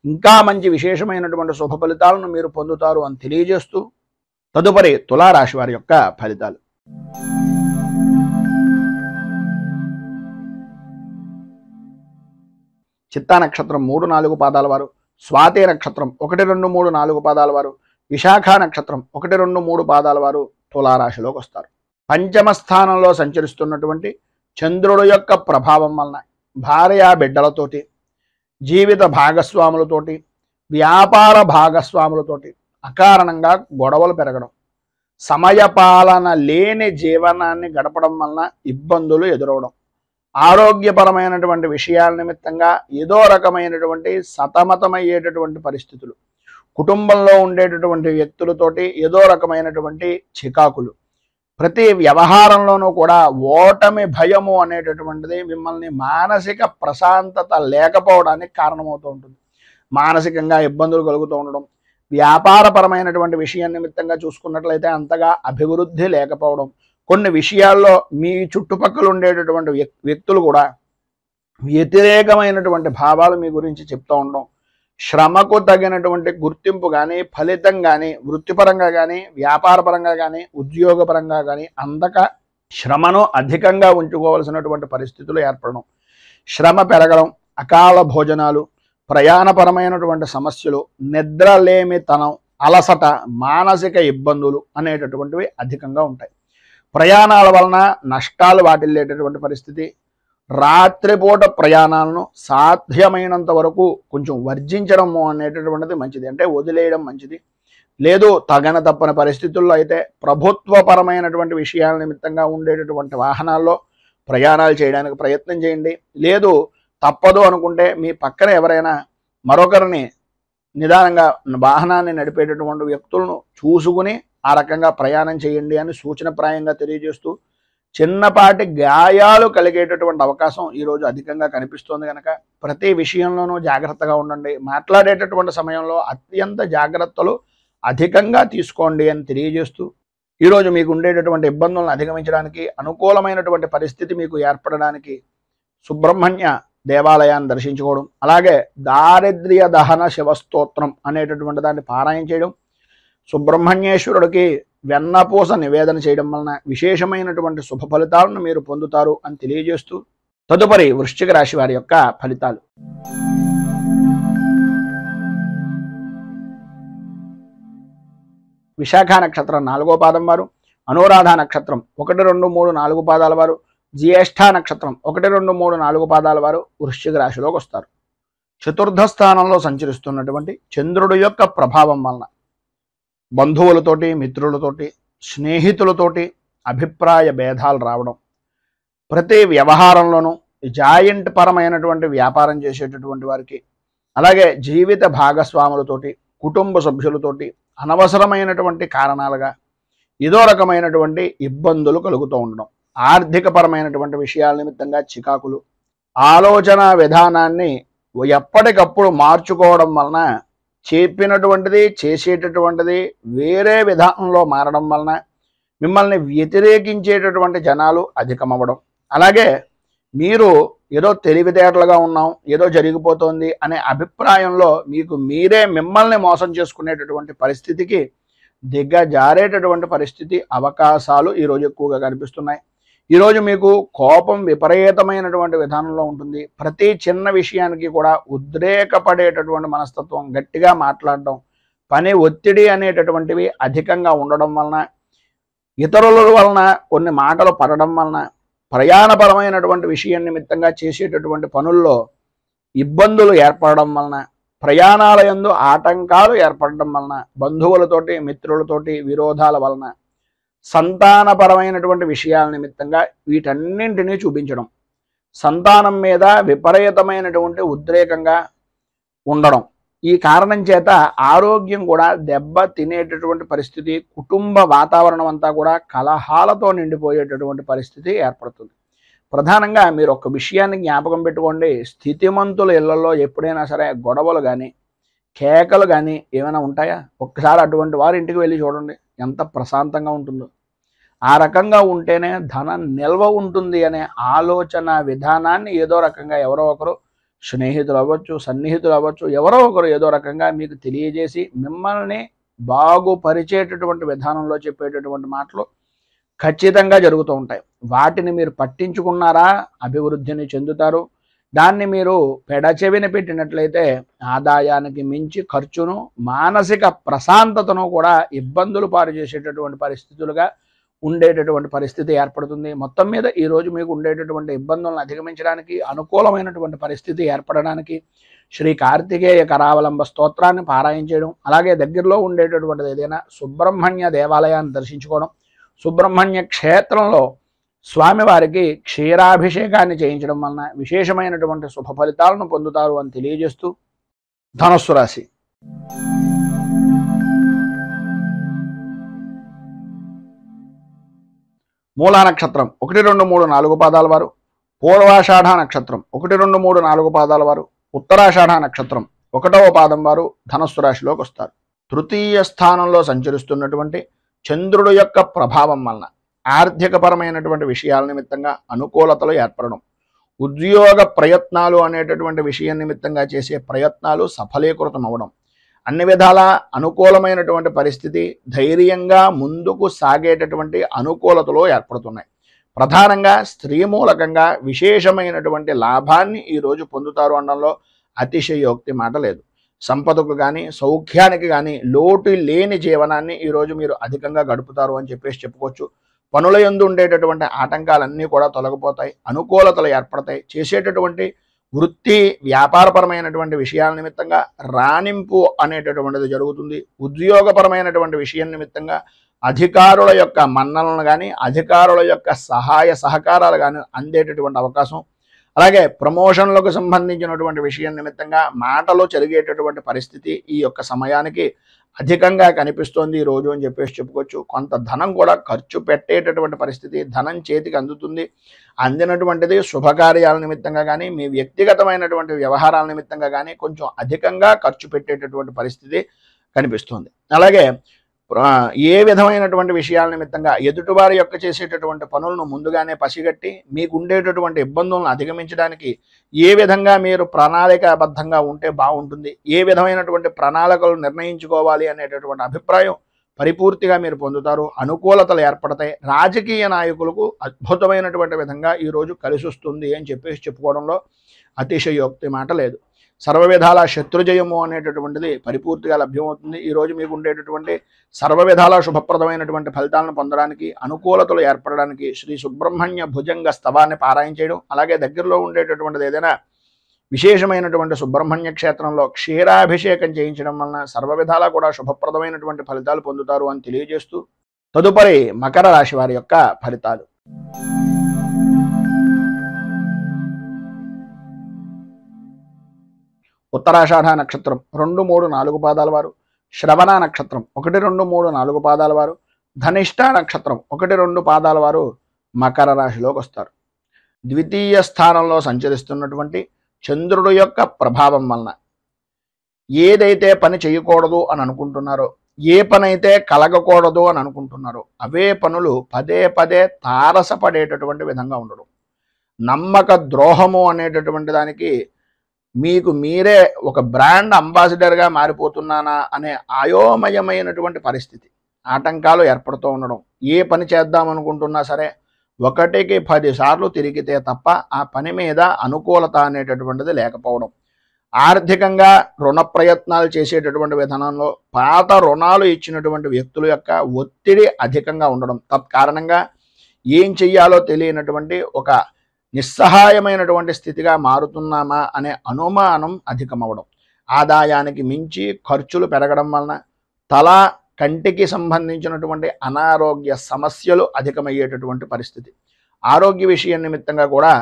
Speaker 1: ఇంకా మంచి విశేషమైనటువంటి శుభ ఫలితాలను మీరు పొందుతారు అని తెలియజేస్తూ తదుపరి తులారాశి వారి యొక్క ఫలితాలు. చిత్తా నక్షత్రం 3, 4 పాదాల వారు, స్వాతి నక్షత్రం 1, 2, 3, 4 పాదాల వారు, విశాఖ నక్షత్రం 1, 2, 3 పాదాల వారు తులారాశిలోకి వస్తారు. పంచమ స్థానంలో సంచరిస్తున్నటువంటి చంద్రుడు యొక్క ప్రభావం వలన భార్య బిడ్డలతోటి, జీవిత భాగస్వాములతోటి, వ్యాపార భాగస్వాములతోటి అకారణంగా గొడవలు పెరగడం, సమయపాలన లేని జీవనాన్ని గడపడం వలన ఇబ్బందులు ఎదురవడం, ఆరోగ్యపరమైనటువంటి విషయాల నిమిత్తంగా ఏదో రకమైనటువంటి సతమతమయ్యేటటువంటి పరిస్థితులు, కుటుంబంలో ఉండేటటువంటి వ్యక్తులతోటి ఏదో రకమైనటువంటి చికాకులు, ప్రతి వ్యవహారంలోనూ కూడా ఓటమి భయము అనేటటువంటిది మిమ్మల్ని మానసిక ప్రశాంతత లేకపోవడానికి కారణమవుతూ ఉంటుంది. మానసికంగా ఇబ్బందులు కలుగుతూ ఉండడం, వ్యాపారపరమైనటువంటి విషయం నిమిత్తంగా చూసుకున్నట్లయితే అంతగా అభివృద్ధి లేకపోవడం, కొన్ని విషయాల్లో మీ చుట్టుపక్కల ఉండేటటువంటి వ్యక్తులు కూడా వ్యతిరేకమైనటువంటి భావాలు మీ గురించి చెప్తూ ఉండడం, శ్రమకు తగినటువంటి గుర్తింపు కానీ, ఫలితం కానీ, వృత్తిపరంగా కానీ, వ్యాపారపరంగా కానీ, ఉద్యోగపరంగా కానీ అందక శ్రమను అధికంగా ఉంచుకోవాల్సినటువంటి పరిస్థితులు ఏర్పడడం, శ్రమ పెరగడం, అకాల భోజనాలు, ప్రయాణపరమైనటువంటి సమస్యలు, నిద్రలేమితనం, అలసట, మానసిక ఇబ్బందులు అనేటటువంటివి అధికంగా ఉంటాయి. ప్రయాణాల వలన నష్టాలు వాటిల్లేటటువంటి పరిస్థితి, రాత్రిపూట ప్రయాణాలను సాధ్యమైనంత వరకు కొంచెం వర్జించడము అనేటటువంటిది మంచిది, అంటే వదిలేయడం మంచిది. లేదు తగన తప్పని పరిస్థితుల్లో అయితే ప్రభుత్వపరమైనటువంటి విషయాల నిమిత్తంగా ఉండేటటువంటి వాహనాల్లో ప్రయాణాలు చేయడానికి ప్రయత్నం చేయండి. లేదు తప్పదు అనుకుంటే మీ పక్కన ఎవరైనా మరొకరిని నిదానంగా వాహనాన్ని నడిపేటటువంటి వ్యక్తులను చూసుకుని ఆ రకంగా ప్రయాణం చేయండి అని సూచనప్రాయంగా తెలియజేస్తూ, చిన్నపాటి గాయాలు కలిగేటటువంటి అవకాశం ఈరోజు అధికంగా కనిపిస్తోంది కనుక ప్రతి విషయంలోనూ జాగ్రత్తగా ఉండండి. మాట్లాడేటటువంటి సమయంలో అత్యంత జాగ్రత్తలు అధికంగా తీసుకోండి అని తెలియజేస్తూ, ఈరోజు మీకు ఉండేటటువంటి ఇబ్బందులను అధిగమించడానికి, అనుకూలమైనటువంటి పరిస్థితి మీకు ఏర్పడడానికి సుబ్రహ్మణ్య దేవాలయాన్ని దర్శించుకోవడం, అలాగే దారిద్ర్య దహన శివస్తోత్రం అనేటటువంటి దాన్ని పారాయణ చేయడం, సుబ్రహ్మణ్యేశ్వరుడికి వెన్నపూస నివేదన చేయడం వలన విశేషమైనటువంటి శుభ ఫలితాలను మీరు పొందుతారు అని తెలియజేస్తూ, తదుపరి వృశ్చిక రాశి వారి యొక్క ఫలితాలు. విశాఖ నక్షత్రం 4వ పాదం వారు, అనురాధ నక్షత్రం 1, 2, 3, 4 పాదాల వారు, జ్యేష్ఠ నక్షత్రం 1, 2, 3, 4 పాదాల వారు వృశ్చిక రాశిలోకి వస్తారు. చతుర్థ స్థానంలో సంచరిస్తున్నటువంటి చంద్రుడి యొక్క ప్రభావం వలన బంధువులతోటి, మిత్రులతోటి, స్నేహితులతోటి అభిప్రాయ భేదాలు రావడం, ప్రతి వ్యవహారంలోనూ జాయింట్ పరమైనటువంటి వ్యాపారం చేసేటటువంటి వారికి, అలాగే జీవిత భాగస్వాములతోటి, కుటుంబ సభ్యులతోటి అనవసరమైనటువంటి కారణాలుగా ఏదో రకమైనటువంటి ఇబ్బందులు కలుగుతూ ఉండడం, ఆర్థిక పరమైనటువంటి విషయాల నిమిత్తంగా చికాకులు, ఆలోచన విధానాన్ని ఎప్పటికప్పుడు మార్చుకోవడం వలన చెప్పినటువంటిది చేసేటటువంటిది వేరే విధానంలో మారడం వలన మిమ్మల్ని వ్యతిరేకించేటటువంటి జనాలు అధికమవ్వడం, అలాగే మీరు ఏదో తెలివితేటలుగా ఉన్నాం, ఏదో జరిగిపోతుంది అనే అభిప్రాయంలో మీకు మీరే మిమ్మల్ని మోసం చేసుకునేటటువంటి పరిస్థితికి దిగజారేటటువంటి పరిస్థితి అవకాశాలు ఈరోజు ఎక్కువగా కనిపిస్తున్నాయి. ఈరోజు మీకు కోపం విపరీతమైనటువంటి విధానంలో ఉంటుంది. ప్రతి చిన్న విషయానికి కూడా ఉద్రేకపడేటటువంటి మనస్తత్వం, గట్టిగా మాట్లాడడం, పని ఒత్తిడి అనేటటువంటివి అధికంగా ఉండడం వలన, ఇతరుల వలన కొన్ని మాటలు పడడం వలన, ప్రయాణపరమైనటువంటి విషయం నిమిత్తంగా చేసేటటువంటి పనుల్లో ఇబ్బందులు ఏర్పడడం వలన, ప్రయాణాల యందు ఆటంకాలు ఏర్పడడం వలన, బంధువులతోటి, మిత్రులతోటి విరోధాల వలన, సంతానపరమైనటువంటి విషయాల నిమిత్తంగా వీటన్నింటినీ చూపించడం, సంతానం మీద విపరీతమైనటువంటి ఉద్రేకంగా ఉండడం, ఈ కారణం చేత ఆరోగ్యం కూడా దెబ్బ తినేటటువంటి పరిస్థితి, కుటుంబ వాతావరణం అంతా కూడా కలహాలతో నిండిపోయేటటువంటి పరిస్థితి ఏర్పడుతుంది. ప్రధానంగా మీరు ఒక విషయాన్ని జ్ఞాపకం పెట్టుకోండి, స్థితిమంతుల ఇళ్లలో ఎప్పుడైనా సరే గొడవలు కానీ, కేకలు కానీ ఏమైనా ఉంటాయా? ఒక్కసారి అటువంటి వారి ఇంటికి వెళ్ళి చూడండి, ఎంత ప్రశాంతంగా ఉంటుందో. ఆ రకంగా ఉంటేనే ధనం నిల్వ ఉంటుంది అనే ఆలోచన విధానాన్ని ఏదో రకంగా ఎవరో ఒకరు, స్నేహితులు అవ్వచ్చు, సన్నిహితులు అవ్వచ్చు, ఎవరో ఒకరు ఏదో రకంగా మీకు తెలియజేసి మిమ్మల్ని బాగుపరిచేటటువంటి విధానంలో చెప్పేటటువంటి మాటలు ఖచ్చితంగా జరుగుతూ ఉంటాయి. వాటిని మీరు పట్టించుకున్నారా అభివృద్ధిని చెందుతారు. దాన్ని మీరు పెడచెవిన పెట్టినట్లయితే ఆదాయానికి మించి ఖర్చును, మానసిక ప్రశాంతతను కూడా ఇబ్బందులు పాలు చేసేటటువంటి పరిస్థితులుగా ఉండేటటువంటి పరిస్థితి ఏర్పడుతుంది. మొత్తం మీద ఈరోజు మీకు ఉండేటటువంటి ఇబ్బందులను అధిగమించడానికి, అనుకూలమైనటువంటి పరిస్థితి ఏర్పడడానికి శ్రీ కార్తికేయ కరావలంబ స్తోత్రాన్ని పారాయణ చేయడం, అలాగే దగ్గరలో ఉండేటటువంటిది ఏదైనా సుబ్రహ్మణ్య దేవాలయాన్ని దర్శించుకోవడం, సుబ్రహ్మణ్య క్షేత్రంలో స్వామివారికి క్షీరాభిషేకాన్ని చేయించడం వలన విశేషమైనటువంటి శుభ ఫలితాలను పొందుతారు అని తెలియజేస్తూ, ధనుస్సు రాశి. మూలా నక్షత్రం 1, 2, 3, 4 పాదాల వారు, పూర్వాషాఢ నక్షత్రం 1, 2, 3, 4 పాదాల వారు, ఉత్తరాషాఢ నక్షత్రం 1వ పాదం వారు ధనుస్సు రాశిలోకి వస్తారు. తృతీయ స్థానంలో సంచరిస్తున్నటువంటి చంద్రుడు యొక్క ప్రభావం వలన ఆర్థికపరమైనటువంటి విషయాల నిమిత్తంగా అనుకూలతలు ఏర్పడడం, ఉద్యోగ ప్రయత్నాలు అనేటటువంటి విషయం నిమిత్తంగా చేసే ప్రయత్నాలు సఫలీకృతం అవ్వడం, అన్ని విధాల అనుకూలమైనటువంటి పరిస్థితి, ధైర్యంగా ముందుకు సాగేటటువంటి అనుకూలతలు ఏర్పడుతున్నాయి. ప్రధానంగా స్త్రీ మూలకంగా విశేషమైనటువంటి లాభాన్ని ఈరోజు పొందుతారు అనడంలో అతిశయోక్తి మాట లేదు. సంపదకు కానీ సౌఖ్యానికి కానీ లోటు లేని జీవనాన్ని ఈరోజు మీరు అధికంగా గడుపుతారు అని చెప్పుకోవచ్చు. పనుల యందు ఉండేటటువంటి ఆటంకాలన్నీ కూడా తొలగిపోతాయి, అనుకూలతలు ఏర్పడతాయి. చేసేటటువంటి వృత్తి వ్యాపారపరమైనటువంటి విషయాల నిమిత్తంగా రాణింపు అనేటటువంటిది జరుగుతుంది. ఉద్యోగపరమైనటువంటి విషయం నిమిత్తంగా అధికారుల యొక్క మన్ననలు కానీ అధికారుల యొక్క సహాయ సహకారాలు కానీ అందేటటువంటి అవకాశం, అలాగే ప్రమోషన్లకు సంబంధించినటువంటి విషయం నిమిత్తంగా మాటలో జరిగేటటువంటి పరిస్థితి ఈ యొక్క సమయానికి అధికంగా కనిపిస్తోంది ఈ రోజు అని చెప్పుకోవచ్చు. కొంత ధనం కూడా ఖర్చు పెట్టేటటువంటి పరిస్థితి, ధనం చేతికి అందుతుంది. అందినటువంటిది శుభకార్యాల నిమిత్తంగా కానీ మీ వ్యక్తిగతమైనటువంటి వ్యవహారాల నిమిత్తంగా కానీ కొంచెం అధికంగా ఖర్చు పెట్టేటటువంటి పరిస్థితి కనిపిస్తుంది. అలాగే ఏ విధమైనటువంటి విషయాల నిమిత్తంగా ఎదుటివారి యొక్క చేసేటటువంటి పనులను ముందుగానే పసిగట్టి మీకు ఉండేటటువంటి ఇబ్బందులను అధిగమించడానికి ఏ విధంగా మీరు ప్రణాళికాబద్ధంగా ఉంటే బాగుంటుంది, ఏ విధమైనటువంటి ప్రణాళికలు నిర్ణయించుకోవాలి అనేటటువంటి అభిప్రాయం పరిపూర్తిగా మీరు పొందుతారు. అనుకూలతలు ఏర్పడతాయి. రాజకీయ నాయకులకు అద్భుతమైనటువంటి విధంగా ఈరోజు కలిసి వస్తుంది అని చెప్పుకోవడంలో అతిశయోక్తి మాట లేదు. సర్వవిధాల శత్రుజయము అనేటటువంటిది పరిపూర్తిగా లభ్యమవుతుంది. ఈరోజు మీకు ఉండేటటువంటి సర్వవిధాల శుభప్రదమైనటువంటి ఫలితాలను పొందడానికి, అనుకూలతలు ఏర్పడడానికి శ్రీ సుబ్రహ్మణ్య భుజంగ స్తవాన్ని పారాయణ చేయడం, అలాగే దగ్గరలో ఉండేటటువంటిది ఏదైనా విశేషమైనటువంటి సుబ్రహ్మణ్య క్షేత్రంలో క్షీరాభిషేకం చేయించడం వలన సర్వవిధాలా కూడా శుభప్రదమైనటువంటి ఫలితాలు పొందుతారు అని తెలియజేస్తూ తదుపరి మకర రాశి వారి యొక్క ఫలితాలు. ఉత్తరాషాఢ నక్షత్రం 2, 3, 4 పాదాల వారు, శ్రవణ నక్షత్రం 1, 2, 3, 4 పాదాల వారు, ధనిష్ట నక్షత్రం 1, 2 పాదాల వారు మకర రాశిలోకి వస్తారు. ద్వితీయ స్థానంలో సంచరిస్తున్నటువంటి చంద్రుడు యొక్క ప్రభావం వలన ఏదైతే పని చేయకూడదు అని అనుకుంటున్నారో, ఏ పని అయితే కలగకూడదు అని అనుకుంటున్నారో అవే పనులు పదే పదే తారసపడేటటువంటి విధంగా ఉండడం, నమ్మక ద్రోహము అనేటటువంటి దానికి మీకు మీరే ఒక బ్రాండ్ అంబాసిడర్గా మారిపోతున్నానా అనే అయోమయమైనటువంటి పరిస్థితి, ఆటంకాలు ఏర్పడుతూ ఉండడం. ఏ పని చేద్దామనుకుంటున్నా సరే 1కి 10 సార్లు తిరిగితే తప్ప ఆ పని మీద అనుకూలత అనేటటువంటిది లేకపోవడం, ఆర్థికంగా రుణ ప్రయత్నాలు చేసేటటువంటి విధానంలో పాత రుణాలు ఇచ్చినటువంటి వ్యక్తుల యొక్క ఒత్తిడి అధికంగా ఉండడం, తత్కారణంగా ఏం చెయ్యాలో తెలియనటువంటి ఒక నిస్సహాయమైనటువంటి స్థితిగా మారుతున్నామా అనే అనుమానం అధికమవడం, ఆదాయానికి మించి ఖర్చులు పెరగడం వలన తల కంటికి సంబంధించినటువంటి అనారోగ్య సమస్యలు అధికమయ్యేటటువంటి పరిస్థితి, ఆరోగ్య విషయం నిమిత్తంగా కూడా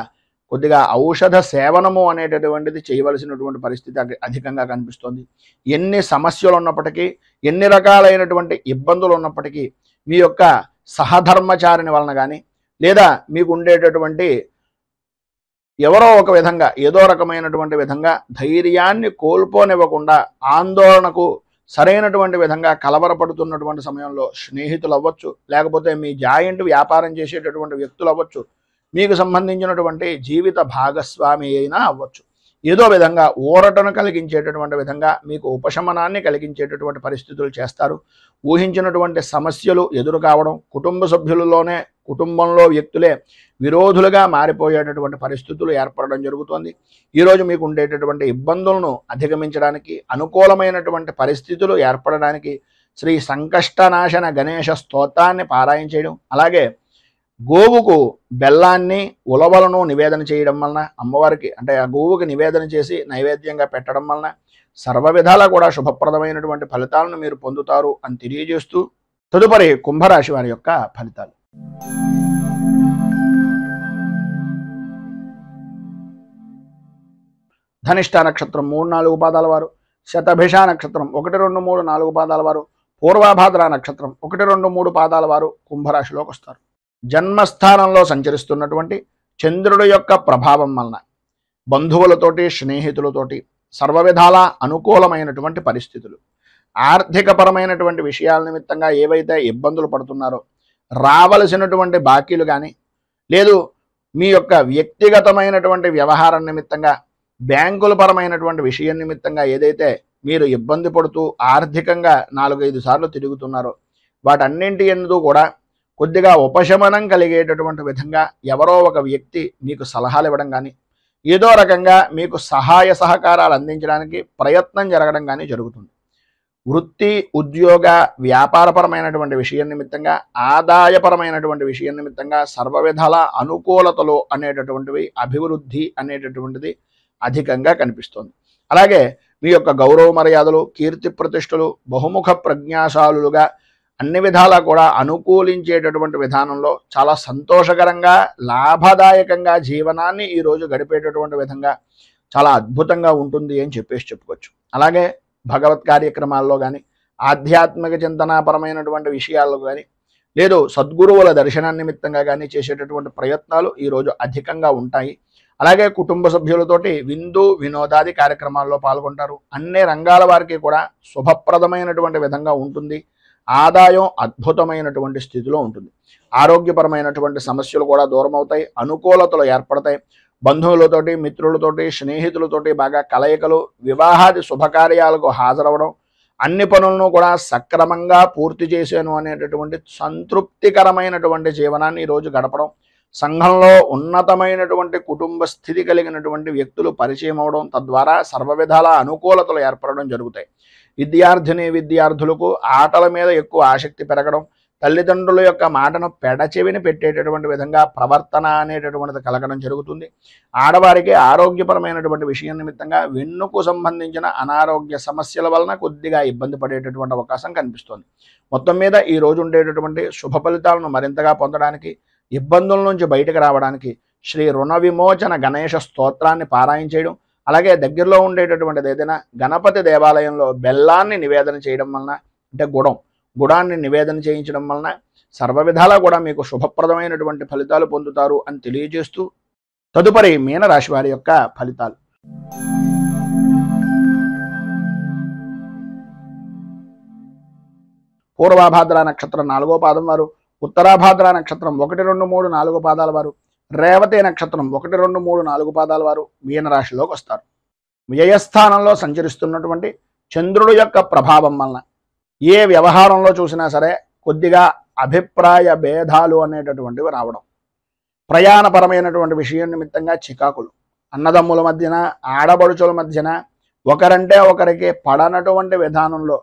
Speaker 1: కొద్దిగా ఔషధ సేవనము అనేటటువంటిది చేయవలసినటువంటి పరిస్థితి అధికంగా కనిపిస్తోంది. ఎన్ని సమస్యలు ఉన్నప్పటికీ, ఎన్ని రకాలైనటువంటి ఇబ్బందులు ఉన్నప్పటికీ మీ యొక్క సహధర్మచారిని వలన కానీ లేదా మీకు ఉండేటటువంటి ఎవరో ఒక విధంగా ఏదో రకమైనటువంటి విధంగా ధైర్యాన్ని కోల్పోనివ్వకుండా ఆందోళనకు సరైనటువంటి విధంగా కలవరపడుతున్నటువంటి సమయంలో స్నేహితులు అవ్వచ్చు, లేకపోతే మీ జాయింట్ వ్యాపారం చేసేటటువంటి వ్యక్తులు అవ్వచ్చు, మీకు సంబంధించినటువంటి జీవిత భాగస్వామి అయినా అవ్వచ్చు, ఏదో విధంగా ఊరటను కలిగించేటటువంటి విధంగా మీకు ఉపశమనాన్ని కలిగించేటటువంటి పరిస్థితులు చేస్తారు. ఊహించినటువంటి సమస్యలు ఎదురు కావడం, కుటుంబ సభ్యులలోనే కుటుంబంలో వ్యక్తులే విరోధులుగా మారిపోయేటటువంటి పరిస్థితులు ఏర్పడడం జరుగుతుంది. ఈరోజు మీకు ఉండేటటువంటి ఇబ్బందులను అధిగమించడానికి, అనుకూలమైనటువంటి పరిస్థితులు ఏర్పడడానికి శ్రీ సంకష్టనాశన గణేశ స్తోత్రాన్ని పారాయణ చేయడం, అలాగే గోవుకు బెల్లాన్ని ఉలవలను నివేదన చేయడం వలన అమ్మవారికి అంటే ఆ గోవుకి నివేదన చేసి నైవేద్యంగా పెట్టడం వలన సర్వ విధాలా కూడా శుభప్రదమైనటువంటి ఫలితాలను మీరు పొందుతారు అని తెలియజేస్తూ తదుపరి కుంభరాశి వారి యొక్క ఫలితాలు. ధనిష్ట నక్షత్రం 3, 4 పాదాల వారు, శతభిష నక్షత్రం 1, 2, 3, 4 పాదాల వారు, పూర్వభాద్ర నక్షత్రం 1, 2, 3 పాదాల వారు కుంభరాశిలోకి వస్తారు. జన్మస్థానంలో సంచరిస్తున్నటువంటి చంద్రుడి యొక్క ప్రభావం వలన బంధువులతోటి స్నేహితులతోటి సర్వవిధాల అనుకూలమైనటువంటి పరిస్థితులు, ఆర్థికపరమైనటువంటి విషయాల నిమిత్తంగా ఏవైతే ఇబ్బందులు పడుతున్నారో రావలసినటువంటి బాకీలు కానీ లేదు మీ యొక్క వ్యక్తిగతమైనటువంటి వ్యవహారం నిమిత్తంగా, బ్యాంకుల పరమైనటువంటి విషయం నిమిత్తంగా ఏదైతే మీరు ఇబ్బంది పడుతూ ఆర్థికంగా 4-5 సార్లు తిరుగుతున్నారో వాటన్నింటి యందు కూడా కొద్దిగా ఉపశమనం కలిగేటటువంటి విధంగా ఎవరో ఒక వ్యక్తి మీకు సలహాలు ఇవ్వడం కానీ, ఏదో రకంగా మీకు సహాయ సహకారాలు అందించడానికి ప్రయత్నం జరగడం కానీ జరుగుతుంది. వృత్తి, ఉద్యోగ, వ్యాపారపరమైనటువంటి విషయం నిమిత్తంగా, ఆదాయపరమైనటువంటి విషయం నిమిత్తంగా సర్వ విధాల అనుకూలతలు అనేటటువంటివి, అభివృద్ధి అనేటటువంటిది అధికంగా కనిపిస్తుంది. అలాగే మీ యొక్క గౌరవ మర్యాదలు, కీర్తి ప్రతిష్టలు, బహుముఖ ప్రజ్ఞాశాలుగా అన్ని విధాలా కూడా అనుకూలించేటటువంటి విధానంలో చాలా సంతోషకరంగా, లాభదాయకంగా జీవనాన్ని ఈరోజు గడిపేటటువంటి విధంగా చాలా అద్భుతంగా ఉంటుంది అని చెప్పుకోవచ్చు. అలాగే భగవత్ కార్యక్రమాల్లో కానీ, ఆధ్యాత్మిక చింతనాపరమైనటువంటి విషయాల్లో కానీ, లేదు సద్గురువుల దర్శన నిమిత్తంగా కానీ చేసేటటువంటి ప్రయత్నాలు ఈరోజు అధికంగా ఉంటాయి. అలాగే కుటుంబ సభ్యులతోటి విందు వినోదాది కార్యక్రమాల్లో పాల్గొంటారు. అన్ని రంగాల వారికి కూడా శుభప్రదమైనటువంటి విధంగా ఉంటుంది. ఆదాయం అద్భుతమైనటువంటి స్థితిలో ఉంటుంది. ఆరోగ్యపరమైనటువంటి సమస్యలు కూడా దూరం అవుతాయి. అనుకూలతలు ఏర్పడతాయి. బంధువులతోటి, మిత్రులతోటి, స్నేహితులతోటి బాగా కలయికలు, వివాహాది శుభకార్యాలకు హాజరవడం, అన్ని పనులను కూడా సక్రమంగా పూర్తి చేశాను అనేటటువంటి సంతృప్తికరమైనటువంటి జీవనాన్ని ఈరోజు గడపడం, సంఘంలో ఉన్నతమైనటువంటి కుటుంబ స్థితి కలిగినటువంటి వ్యక్తులు పరిచయం అవడం, తద్వారా సర్వ విధాల అనుకూలతలు ఏర్పడడం జరుగుతాయి. విద్యార్థులకు ఆటల మీద ఎక్కువ ఆసక్తి పెరగడం, తల్లిదండ్రుల యొక్క మాటను పెడచెవిని పెట్టేటటువంటి విధంగా ప్రవర్తన అనేటటువంటిది కలగడం జరుగుతుంది. ఆడవారికి ఆరోగ్యపరమైనటువంటి విషయం నిమిత్తంగా వెన్నుకు సంబంధించిన అనారోగ్య సమస్యల వలన కొద్దిగా ఇబ్బంది పడేటటువంటి అవకాశం కనిపిస్తుంది. మొత్తం మీద ఈ రోజు ఉండేటటువంటి శుభ ఫలితాలను మరింతగా పొందడానికి, ఇబ్బందుల నుంచి బయటకు రావడానికి శ్రీ రుణ విమోచన గణేష స్తోత్రాన్ని పారాయణ చేయడం, అలాగే దగ్గరలో ఉండేటటువంటిది ఏదైనా గణపతి దేవాలయంలో బెల్లాన్ని నివేదన చేయడం వలన, అంటే గుడాన్ని నివేదన చేయించడం వలన సర్వ విధాలా కూడా మీకు శుభప్రదమైనటువంటి ఫలితాలు పొందుతారు అని తెలియజేస్తూ, తదుపరి మీనరాశి వారి యొక్క ఫలితాలు. పూర్వాభాద్ర నక్షత్రం 4వ పాదం వారు, ఉత్తరాభాద్ర నక్షత్రం 1, 2, 3, 4 పాదాల వారు, రేవతి నక్షత్రం 1, 2, 3, 4 పాదాల వారు మీనరాశిలోకి వస్తారు. వ్యయస్థానంలో సంచరిస్తున్నటువంటి చంద్రుడు యొక్క ప్రభావం వలన ఏ వ్యవహారంలో చూసినా సరే కొద్దిగా అభిప్రాయ భేదాలు అనేటటువంటివి రావడం, ప్రయాణపరమైనటువంటి విషయం నిమిత్తంగా చికాకులు, అన్నదమ్ముల మధ్యన, ఆడబడుచుల మధ్యన ఒకరంటే ఒకరికి పడనటువంటి విధానంలో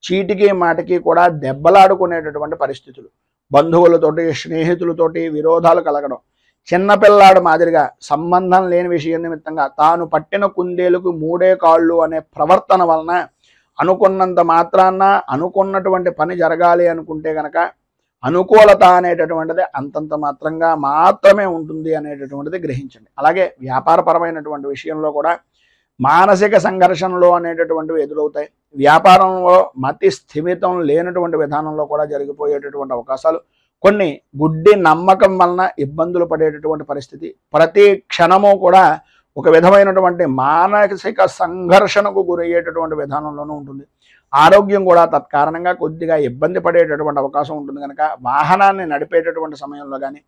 Speaker 1: చీటికి మాటికి కూడా దెబ్బలాడుకునేటటువంటి పరిస్థితులు, బంధువులతోటి, స్నేహితులతోటి విరోధాలు కలగడం, చిన్నపిల్లాడు మాదిరిగా సంబంధం లేని విషయం నిమిత్తంగా తాను పట్టిన కుందేలుకు 3 కాళ్ళు అనే ప్రవర్తన వలన అనుకున్నంత మాత్రాన అనుకున్నటువంటి పని జరగాలి అనుకుంటే గనక అనుకూలత అనేటటువంటిది అంతంత మాత్రమే ఉంటుంది అనేటటువంటిది గ్రహించండి. అలాగే వ్యాపారపరమైనటువంటి విషయంలో కూడా మానసిక సంఘర్షణలు అనేటటువంటివి ఎదురవుతాయి. వ్యాపారంలో మతి స్థిమితం లేనటువంటి విధానంలో కూడా జరిగిపోయేటటువంటి అవకాశాలు, కొన్ని గుడ్డి నమ్మకం వలన ఇబ్బందులు పడేటటువంటి పరిస్థితి, ప్రతి క్షణము కూడా ఒక విధమైనటువంటి మానసిక సంఘర్షణకు గురయ్యేటటువంటి విధానంలోనూ ఉంటుంది. ఆరోగ్యం కూడా తత్కారణంగా కొద్దిగా ఇబ్బంది పడేటటువంటి అవకాశం ఉంటుంది కనుక వాహనాన్ని నడిపేటటువంటి సమయంలో కానీ,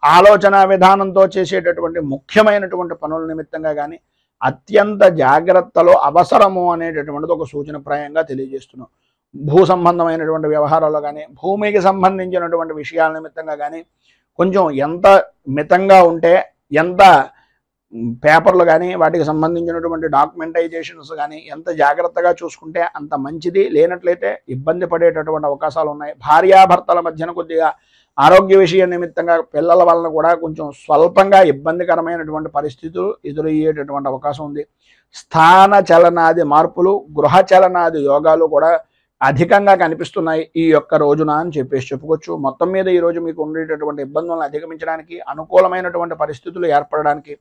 Speaker 1: ఆలోచన విధానంతో చేసేటటువంటి ముఖ్యమైనటువంటి పనుల నిమిత్తంగా కానీ అత్యంత జాగ్రత్తలు అవసరము అనేటటువంటిది ఒక సూచనప్రాయంగా తెలియజేస్తున్నాం. భూ సంబంధమైనటువంటి వ్యవహారాల్లో కానీ, భూమికి సంబంధించినటువంటి విషయాల నిమిత్తంగా కానీ కొంచెం ఎంత మితంగా ఉంటే, ఎంత పేపర్లు కానీ వాటికి సంబంధించినటువంటి డాక్యుమెంటైజేషన్స్ కానీ ఎంత జాగ్రత్తగా చూసుకుంటే అంత మంచిది. లేనట్లయితే ఇబ్బంది పడేటటువంటి అవకాశాలు ఉన్నాయి. భార్యాభర్తల మధ్యన కొద్దిగా ఆరోగ్య విషయం నిమిత్తంగా పిల్లల వలన కూడా కొంచెం స్వల్పంగా ఇబ్బందికరమైనటువంటి పరిస్థితులు ఎదురయ్యేటటువంటి అవకాశం ఉంది. స్థాన చలనాది మార్పులు, గృహ చలనాది యోగాలు కూడా అధికంగా కనిపిస్తున్నాయి ఈ యొక్క రోజున అని చెప్పుకోవచ్చు. మొత్తం మీద ఈరోజు మీకు ఉండేటటువంటి ఇబ్బందులను అధిగమించడానికి, అనుకూలమైనటువంటి పరిస్థితులు ఏర్పడడానికి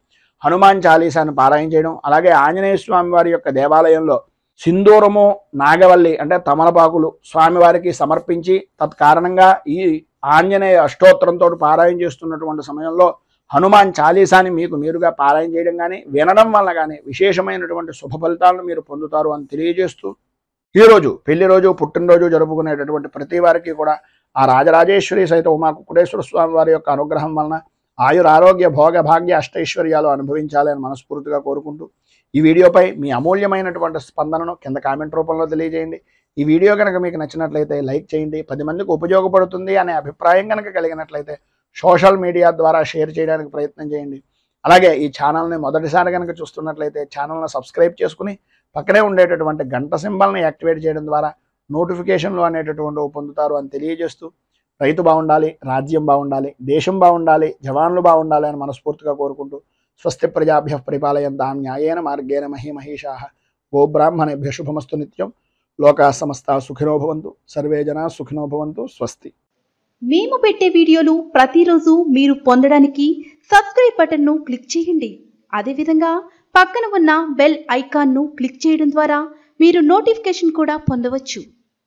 Speaker 1: హనుమాన్ చాలీసాను పారాయణ చేయడం, అలాగే ఆంజనేయ స్వామి వారి యొక్క దేవాలయంలో సింధూరము, నాగవల్లి అంటే తమలపాకులు స్వామివారికి సమర్పించి తత్కారణంగా ఈ ఆంజనేయ అష్టోత్తరంతో పారాయణ చేస్తున్నటువంటి సమయంలో హనుమాన్ చాలీసాని మీకు మీరుగా పారాయణ చేయడం కానీ, వినడం వల్ల కానీ విశేషమైనటువంటి శుభ ఫలితాలను మీరు పొందుతారు అని తెలియజేస్తూ, ఈరోజు పెళ్లి రోజు, పుట్టినరోజు జరుపుకునేటటువంటి ప్రతి వారికి కూడా ఆ రాజరాజేశ్వరి సైతం ఉమా కుక్కుటేశ్వర స్వామి వారి యొక్క అనుగ్రహం వలన, ఆయురారోగ్య భోగ భాగ్య అష్టైశ్వర్యాలు అనుభవించాలి అని మనస్ఫూర్తిగా కోరుకుంటూ ఈ వీడియోపై మీ అమూల్యమైనటువంటి స్పందనను కింద కామెంట్ రూపంలో తెలియజేయండి. ఈ వీడియో కనుక మీకు నచ్చినట్లయితే లైక్ చేయండి. 10 మందికి ఉపయోగపడుతుంది అనే అభిప్రాయం కనుక కలిగినట్లయితే సోషల్ మీడియా ద్వారా షేర్ చేయడానికి ప్రయత్నం చేయండి. అలాగే ఈ ఛానల్ని మొదటిసారి కనుక చూస్తున్నట్లయితే ఛానల్ని సబ్స్క్రైబ్ చేసుకుని పక్కనే ఉండేటటువంటి గంట సింబల్ని యాక్టివేట్ చేయడం ద్వారా నోటిఫికేషన్లు అనేటటువంటివి పొందుతారు అని తెలియజేస్తూ రైతు బాగుండాలి, రాజ్యం బాగుండాలి, దేశం బాగుండాలి, జవాన్లు బాగుండాలి అని మనస్ఫూర్తిగా కోరుకుంటూ స్వస్తి ప్రజాభ్యః పరిపాలయంతాం న్యాయేన మార్గేణ మహీమహీషాః గోబ్రాహ్మణేభ్యః శుభమస్తు నిత్యం. లోకాః సమస్తాః సుఖినో భవంతు. సర్వే జనాః సుఖినో భవంతు. స్వస్తి.
Speaker 2: మేము పెట్టే వీడియోలు ప్రతిరోజు మీరు పొందడానికి సబ్స్క్రైబ్ బటన్ను క్లిక్ చేయండి. అదేవిధంగా పక్కన ఉన్న బెల్ ఐకాన్ను క్లిక్ చేయడం ద్వారా మీరు నోటిఫికేషన్ కూడా పొందవచ్చు.